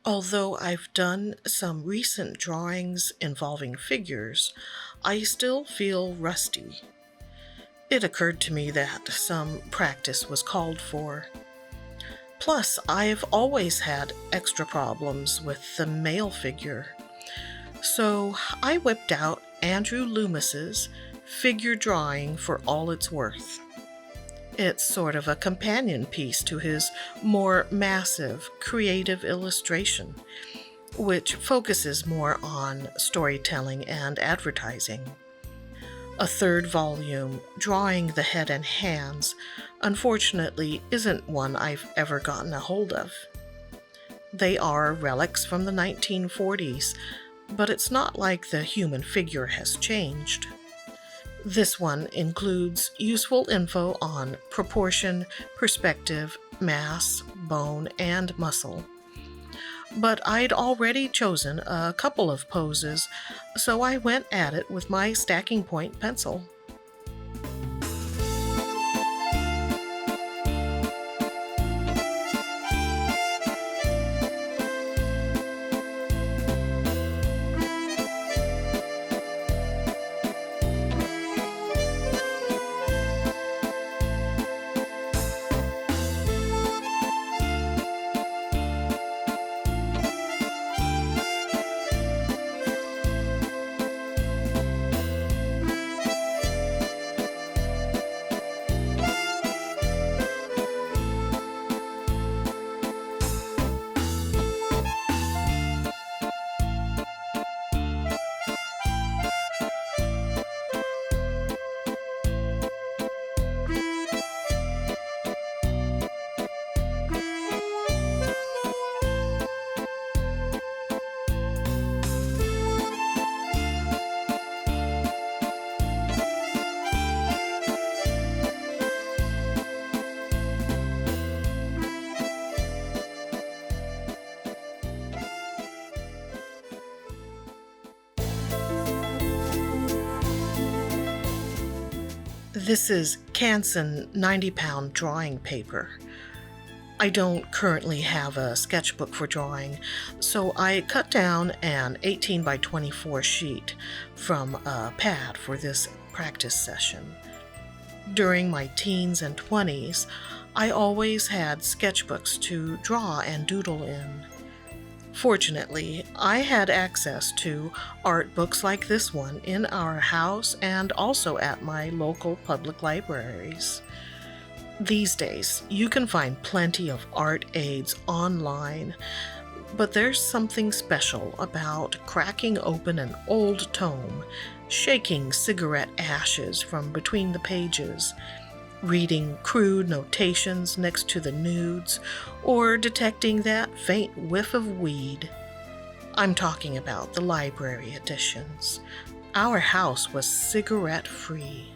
Although I've done some recent drawings involving figures, I still feel rusty. It occurred to me that some practice was called for. Plus, I've always had extra problems with the male figure. So I whipped out Andrew Loomis's figure drawing for all it's worth. It's sort of a companion piece to his more massive, creative illustration, which focuses more on storytelling and advertising. A third volume, Drawing the Head and Hands, unfortunately isn't one I've ever gotten a hold of. They are relics from the 1940s, but it's not like the human figure has changed. This one includes useful info on proportion, perspective, mass, bone, and muscle. But I'd already chosen a couple of poses, so I went at it with my stacking point pencil. This is Canson 90-pound drawing paper. I don't currently have a sketchbook for drawing, so I cut down an 18 by 24 sheet from a pad for this practice session. During my teens and 20s, I always had sketchbooks to draw and doodle in. Fortunately, I had access to art books like this one in our house and also at my local public libraries. These days, you can find plenty of art aids online, but there's something special about cracking open an old tome, shaking cigarette ashes from between the pages, reading crude notations next to the nudes, or detecting that faint whiff of weed. I'm talking about the library editions. Our house was cigarette-free.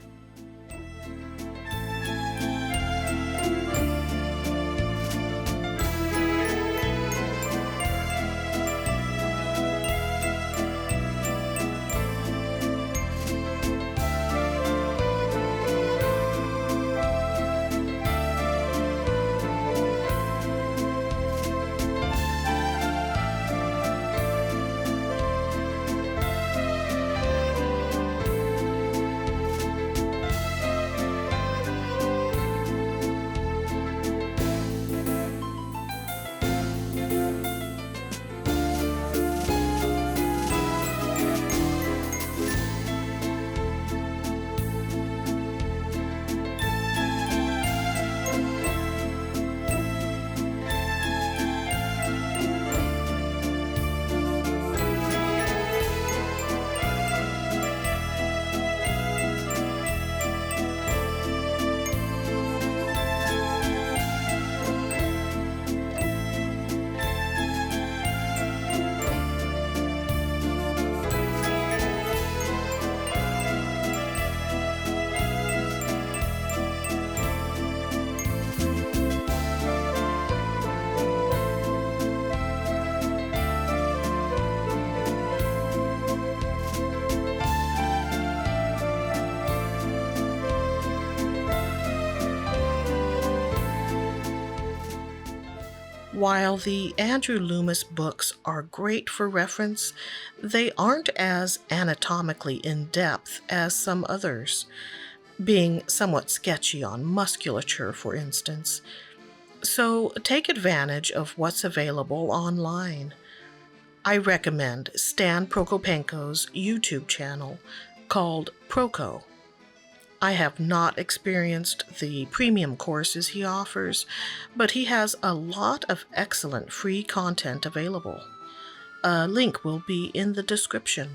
While the Andrew Loomis books are great for reference, they aren't as anatomically in-depth as some others, being somewhat sketchy on musculature, for instance. So take advantage of what's available online. I recommend Stan Prokopenko's YouTube channel called Proko. I have not experienced the premium courses he offers, but he has a lot of excellent free content available. A link will be in the description.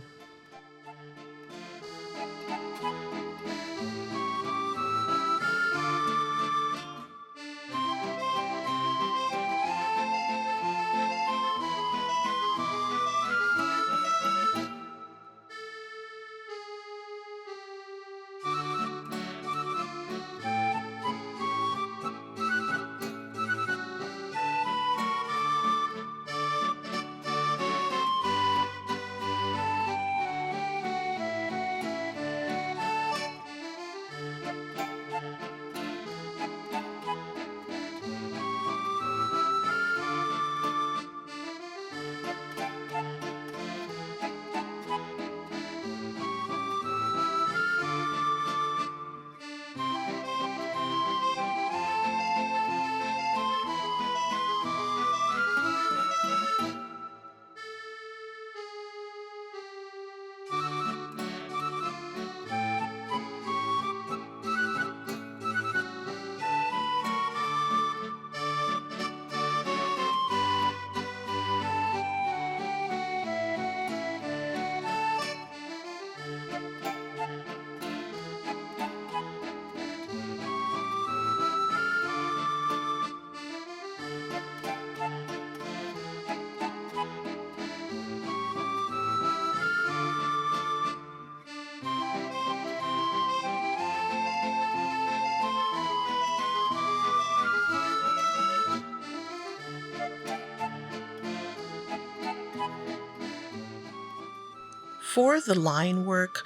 For the line work,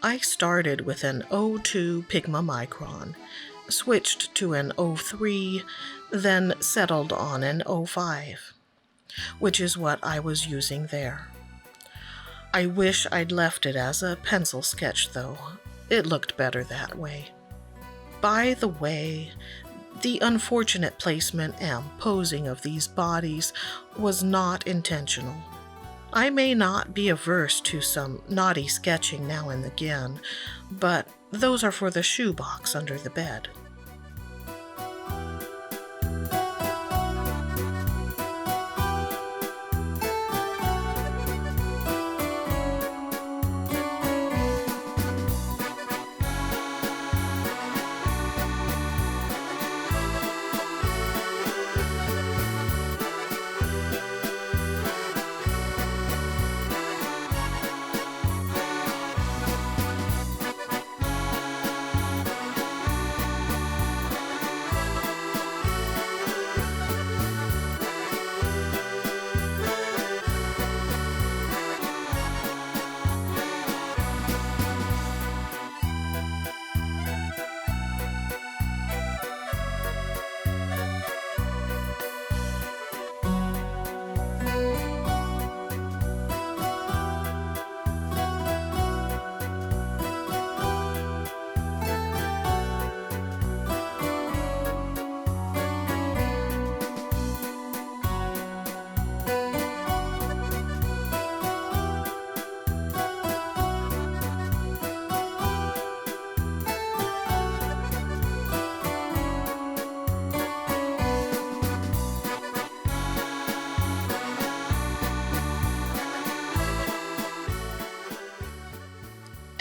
I started with an 02 Pigma Micron, switched to an 03, then settled on an 05, which is what I was using there. I wish I'd left it as a pencil sketch, though. It looked better that way. By the way, the unfortunate placement and posing of these bodies was not intentional. I may not be averse to some naughty sketching now and again, but those are for the shoebox under the bed.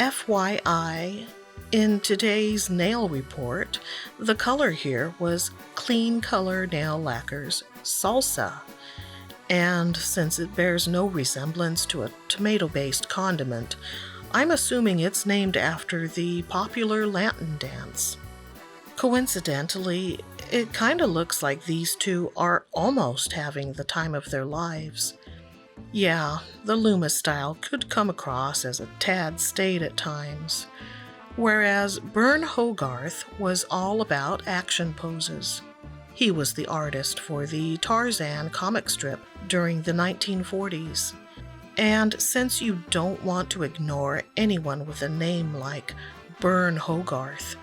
FYI, in today's nail report, the color here was Clean Color Nail Lacquer's Salsa, and since it bears no resemblance to a tomato-based condiment, I'm assuming it's named after the popular Latin dance. Coincidentally, it kinda looks like these two are almost having the time of their lives. Yeah, the Loomis style could come across as a tad staid at times, whereas Bern Hogarth was all about action poses. He was the artist for the Tarzan comic strip during the 1940s. And since you don't want to ignore anyone with a name like Bern Hogarth,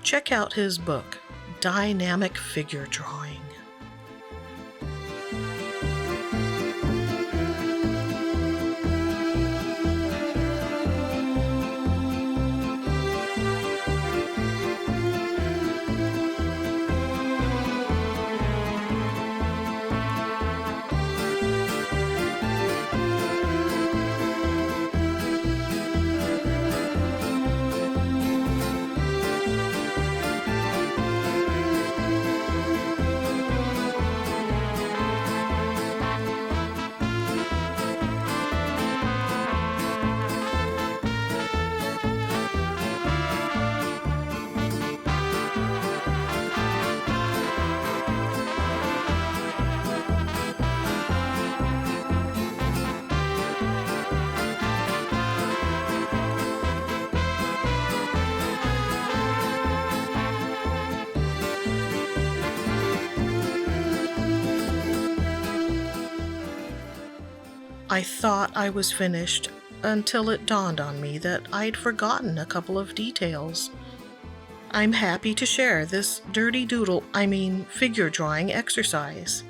check out his book, Dynamic Figure Drawing. I thought I was finished until it dawned on me that I'd forgotten a couple of details. I'm happy to share this figure drawing exercise.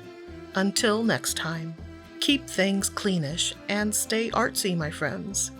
Until next time, keep things cleanish and stay artsy, my friends.